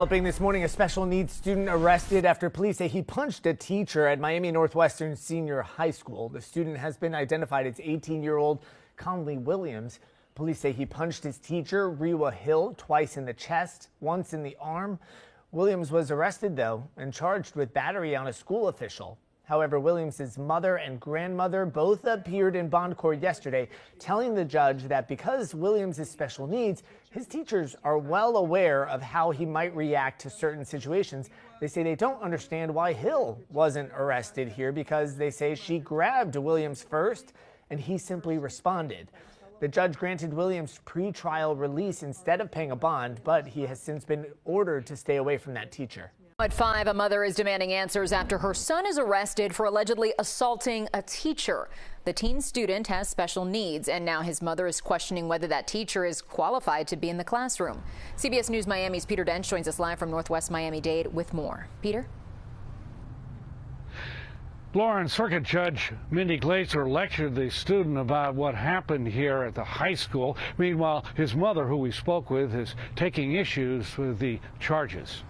Developing this morning, a special needs student arrested after police say he punched a teacher at Miami Northwestern Senior High School. The student has been identified as 18-year-old Conley Williams. Police say he punched his teacher, Rewa Hill, twice in the chest, once in the arm. Williams was arrested, though, and charged with battery on a school official. However, Williams' mother and grandmother both appeared in bond court yesterday, telling the judge that because Williams is special needs, his teachers are well aware of how he might react to certain situations. They say they don't understand why Hill wasn't arrested here because they say she grabbed Williams first and he simply responded. The judge granted Williams pretrial release instead of paying a bond, but he has since been ordered to stay away from that teacher. At 5, a mother is demanding answers after her son is arrested for allegedly assaulting a teacher. The teen student has special needs, and now his mother is questioning whether that teacher is qualified to be in the classroom. CBS News Miami's Peter Dench joins us live from Northwest Miami-Dade with more. Peter? Lauren, Circuit Judge Mindy Glazer lectured the student about what happened here at the high school. Meanwhile, his mother, who we spoke with, is taking issues with the charges.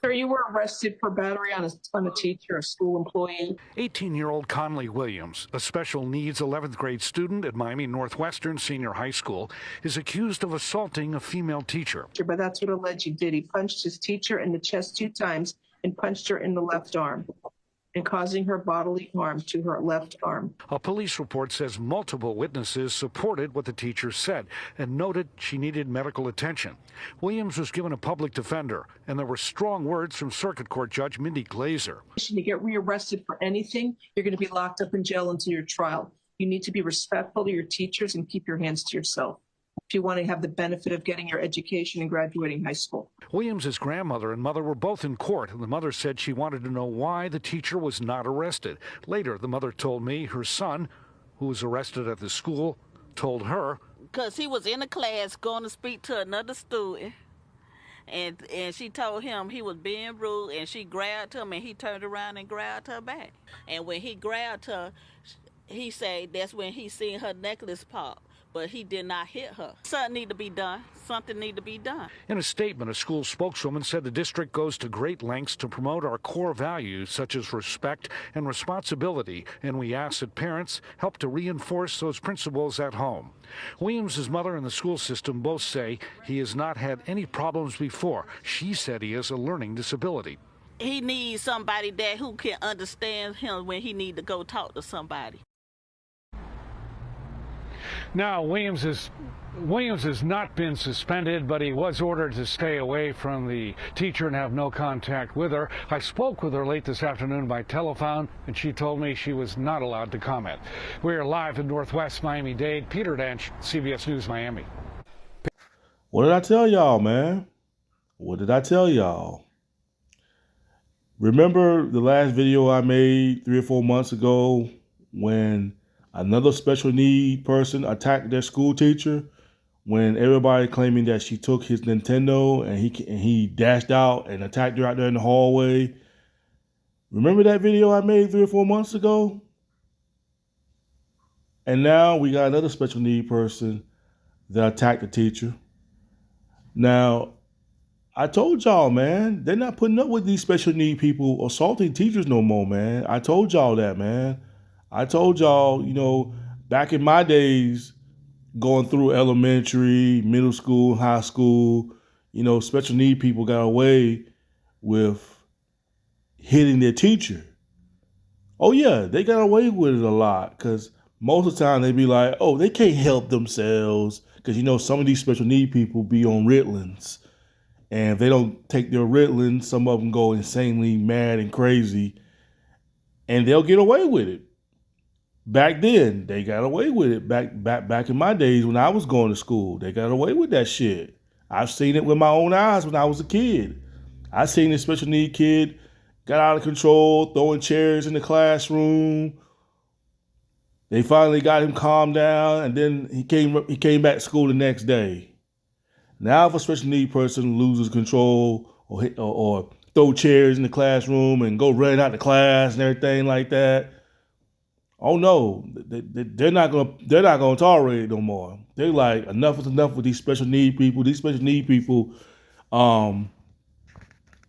Sir, you were arrested for battery on a teacher, a school employee. 18-year-old Conley Williams, a special needs 11th grade student at Miami Northwestern Senior High School, is accused of assaulting a female teacher. But that's what alleged he did. He punched his teacher in the chest 2 times and punched her in the left arm, and causing her bodily harm to her left arm. A police report says multiple witnesses supported what the teacher said and noted she needed medical attention. Williams was given a public defender, and there were strong words from Circuit Court Judge Mindy Glazer. You get rearrested for anything, you're going to be locked up in jail until your trial. You need to be respectful to your teachers and keep your hands to yourself if you want to have the benefit of getting your education and graduating high school. Williams' grandmother and mother were both in court, and the mother said she wanted to know why the teacher was not arrested. Later, the mother told me her son, who was arrested at the school, told her, because he was in a class going to speak to another student, and she told him he was being rude, and she grabbed him, and he turned around and grabbed her back. And when he grabbed her, he said that's when he seen her necklace pop. But he did not hit her. Something need to be done. Something need to be done. In a statement, a school spokeswoman said the district goes to great lengths to promote our core values such as respect and responsibility, and we ask that parents help to reinforce those principles at home. Williams' mother and the school system both say he has not had any problems before. She said he has a learning disability. He needs somebody that who can understand him when he need to go talk to somebody. Now, Williams has not been suspended, but he was ordered to stay away from the teacher and have no contact with her. I spoke with her late this afternoon by telephone, and she told me she was not allowed to comment. We are live in Northwest Miami-Dade. Peter Dench, CBS News Miami. What did I tell y'all, man? What did I tell y'all? Remember the last video I made 3 or 4 months ago when another special need person attacked their school teacher, when everybody claiming that she took his Nintendo and he dashed out and attacked her out there in the hallway? Remember that video I made 3 or 4 months ago? And now we got another special need person that attacked the teacher. Now, I told y'all, man, they're not putting up with these special need people assaulting teachers no more, man. I told y'all that, man. I told y'all, back in my days, going through elementary, middle school, high school, special need people got away with hitting their teacher. Oh, yeah, they got away with it a lot because most of the time they be like, oh, they can't help themselves because, some of these special need people be on Ritalins. And if they don't take their Ritalin, some of them go insanely mad and crazy, and they'll get away with it. Back then, they got away with it. Back in my days when I was going to school, they got away with that shit. I've seen it with my own eyes when I was a kid. I seen this special need kid got out of control, throwing chairs in the classroom. They finally got him calmed down, and then he came back to school the next day. Now, if a special need person loses control or throw chairs in the classroom and go running out the class and everything like that, oh no, they're not gonna tolerate it no more. They're like, enough is enough with these special need people. These special need people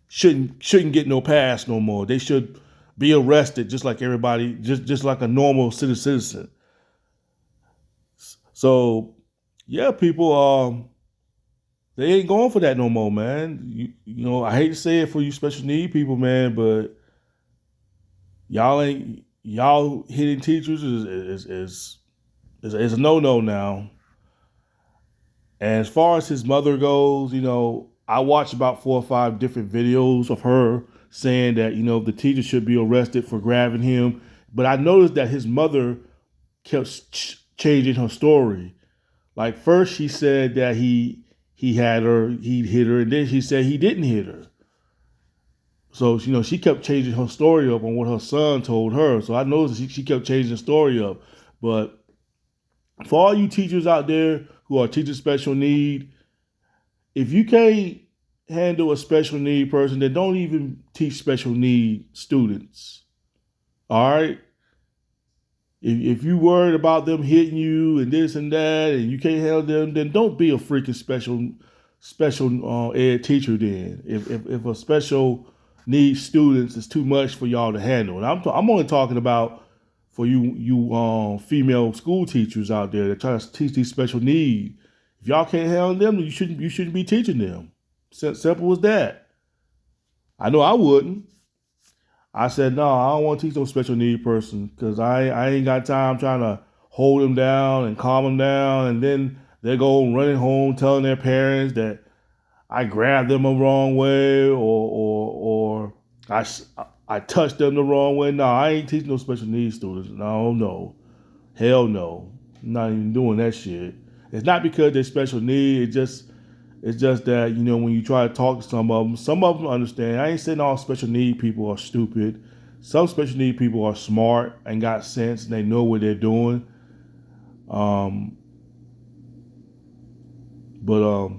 shouldn't get no pass no more. They should be arrested just like everybody, just like a normal citizen. So yeah, people, they ain't going for that no more, man. You know, I hate to say it for you special need people, man, but y'all hitting teachers is a no now. And as far as his mother goes, you know, I watched about 4 or 5 different videos of her saying that, you know, the teacher should be arrested for grabbing him. But I noticed that his mother kept changing her story. Like first she said that he hit her, and then she said he didn't hit her. So, you know, she kept changing her story up on what her son told her. So I noticed she kept changing the story up. But for all you teachers out there who are teaching special need, if you can't handle a special need person, then don't even teach special need students. All right? If you worried about them hitting you and this and that, and you can't handle them, then don't be a freaking special ed teacher. Then, if a special needs students is too much for y'all to handle, and I'm only talking about for you female school teachers out there that try to teach these special needs. If y'all can't handle them, then you shouldn't be teaching them. Simple as that. I know I wouldn't. I said, no, I don't want to teach no special need person because I ain't got time trying to hold them down and calm them down. And then they go running home telling their parents that I grabbed them the wrong way or I touched them the wrong way. No, I ain't teaching no special needs students. No. Hell no. I'm not even doing that shit. It's not because they're special need. It's just that, you know, when you try to talk to some of them understand. I ain't saying all special need people are stupid. Some special need people are smart and got sense and they know what they're doing. But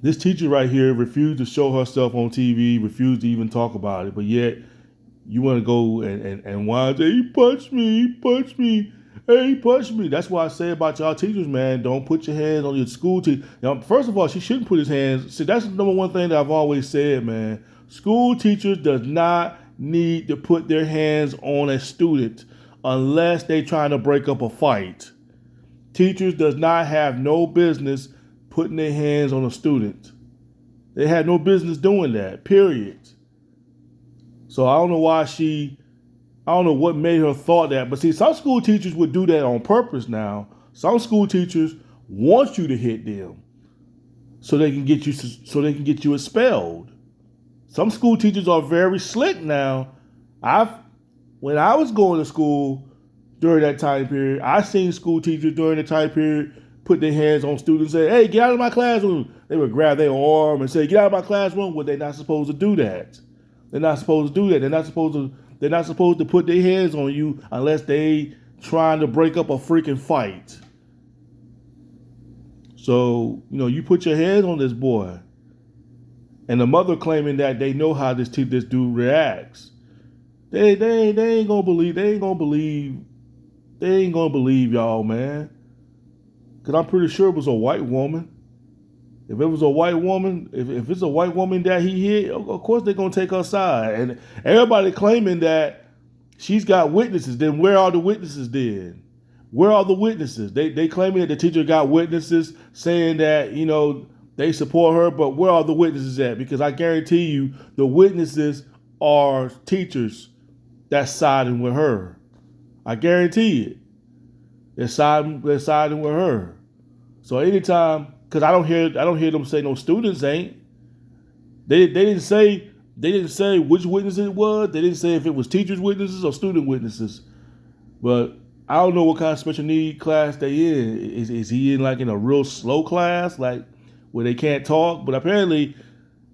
this teacher right here refused to show herself on TV, refused to even talk about it. But yet you want to go and whine, say, he punched me. Hey, he punched me. That's why I say about y'all teachers, man, don't put your hands on your school teacher. Now, first of all, she shouldn't put his hands. See, that's the number one thing that I've always said, man. School teachers does not need to put their hands on a student unless they trying to break up a fight. Teachers does not have no business putting their hands on a student. They had no business doing that, period. So I don't know I don't know what made her thought that, but see, some school teachers would do that on purpose now. Some school teachers want you to hit them so they can get you expelled. Some school teachers are very slick now. When I was going to school during that time period, I seen school teachers during the time period put their hands on students and say, hey, get out of my classroom. They would grab their arm and say, get out of my classroom. Well, they're not supposed to do that. They're not supposed to do that. They're not supposed to put their hands on you unless they trying to break up a freaking fight. So, you know, you put your hands on this boy. And the mother claiming that they know how this dude reacts. They ain't gonna believe y'all, man. Cause I'm pretty sure it was a white woman. If it was a white woman, if it's a white woman that he hit, of course they're gonna take her side. And everybody claiming that she's got witnesses. Then where are the witnesses then? Where are the witnesses? They claiming that the teacher got witnesses saying that, you know, they support her, but where are the witnesses at? Because I guarantee you the witnesses are teachers that's siding with her. I guarantee it. They're siding with her. So anytime, because I don't hear them say no students ain't. They didn't say which witness it was. They didn't say if it was teachers' witnesses or student witnesses. But I don't know what kind of special need class they in. Is he in like in a real slow class, like where they can't talk? But apparently,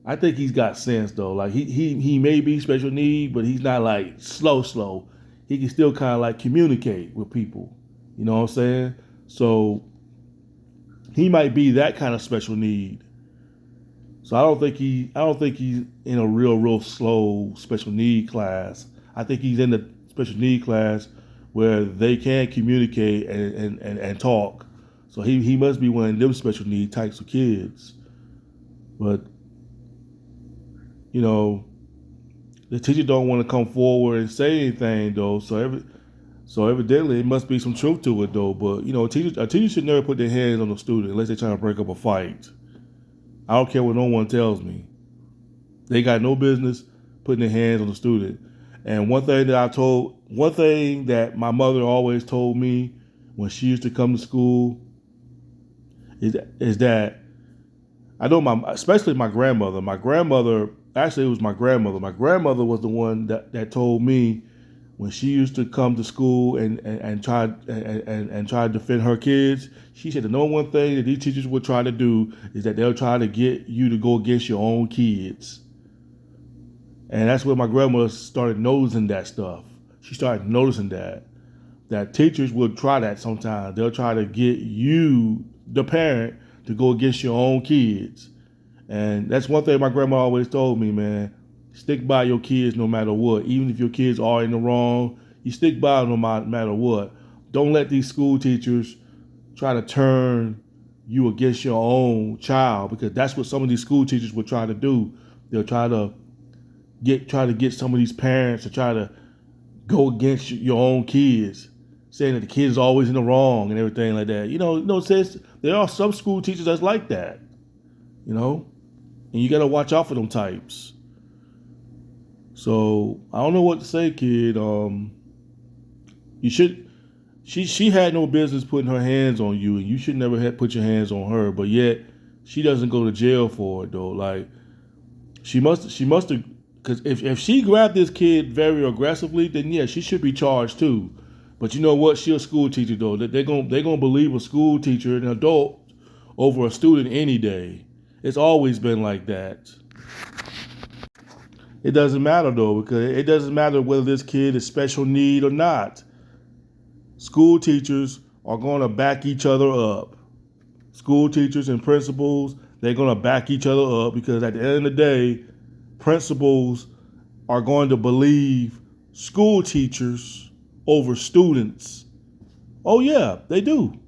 I think he's got sense though. Like he may be special need, but he's not like slow. He can still kind of like communicate with people. You know what I'm saying? So he might be that kind of special need. So I don't think he's in a real slow special need class. I think he's in the special need class where they can communicate and talk. So he must be one of them special need types of kids. But you know, the teacher don't want to come forward and say anything though. So evidently it must be some truth to it though. But a teacher should never put their hands on a student unless they're trying to break up a fight. I don't care what no one tells me. They got no business putting their hands on the student. And one thing that my mother always told me when she used to come to school is that I know especially my grandmother. Actually, it was my grandmother. My grandmother was the one that told me when she used to come to school and try to defend her kids. She said the number one thing that these teachers would try to do is that they'll try to get you to go against your own kids. And that's where my grandmother started noticing that stuff. She started noticing that teachers will try that sometimes. They'll try to get you, the parent, to go against your own kids. And that's one thing my grandma always told me, man. Stick by your kids no matter what. Even if your kids are in the wrong, you stick by them no matter what. Don't let these school teachers try to turn you against your own child, because that's what some of these school teachers will try to do. They'll try to get some of these parents to try to go against your own kids, saying that the kids are always in the wrong and everything like that. Says there are some school teachers that's like that, and you got to watch out for them types. So I don't know what to say, kid. You should. She had no business putting her hands on you, and you should never have put your hands on her. But yet she doesn't go to jail for it though. Like she must have. Because if she grabbed this kid very aggressively, then yeah, she should be charged too. But you know what? She's a school teacher though. They're gonna believe a school teacher, an adult, over a student any day. It's always been like that. It doesn't matter though, because it doesn't matter whether this kid is special need or not. School teachers are gonna back each other up. School teachers and principals, they're gonna back each other up, because at the end of the day, principals are going to believe school teachers over students. Oh yeah, they do.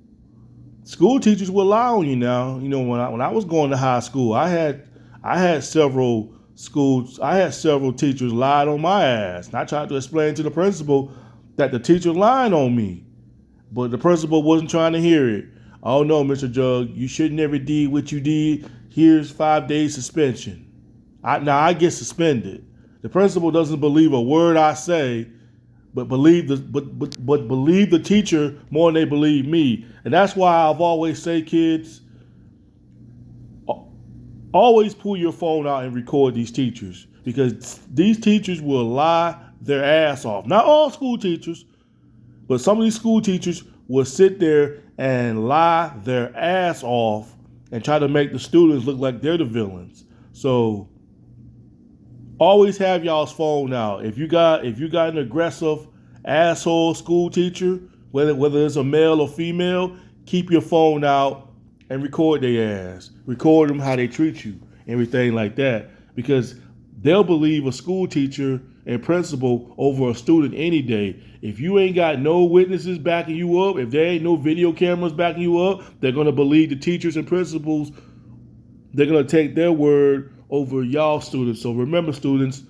School teachers will lie on you now. When I was going to high school, I had several teachers lied on my ass. And I tried to explain to the principal that the teacher lied on me, but the principal wasn't trying to hear it. Oh no, Mr. Jug, you should never did what you did. Here's 5 days suspension. I get suspended. The principal doesn't believe a word I say, but believe the teacher more than they believe me. And that's why I've always say, kids, always pull your phone out and record these teachers, because these teachers will lie their ass off. Not all school teachers, but some of these school teachers will sit there and lie their ass off and try to make the students look like they're the villains. So always have y'all's phone out. If you got an aggressive asshole school teacher, whether it's a male or female, keep your phone out and record their ass. Record them how they treat you, everything like that, because they'll believe a school teacher and principal over a student any day. If you ain't got no witnesses backing you up, if there ain't no video cameras backing you up, they're gonna believe the teachers and principals. They're gonna take their word over y'all students. So remember, students,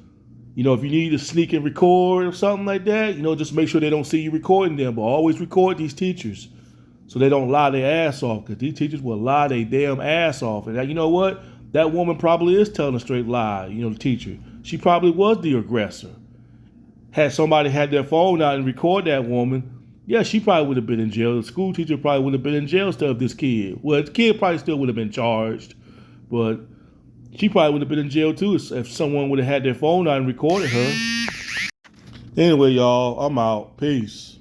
if you need to sneak and record or something like that, just make sure they don't see you recording them. But always record these teachers so they don't lie their ass off, because these teachers will lie their damn ass off. And you know what? That woman probably is telling a straight lie, the teacher. She probably was the aggressor. Had somebody had their phone out and record that woman, yeah, she probably would have been in jail. The school teacher probably would have been in jail instead of this kid. Well, the kid probably still would have been charged, but she probably would have been in jail too if someone would have had their phone out and recorded her. Anyway, y'all, I'm out. Peace.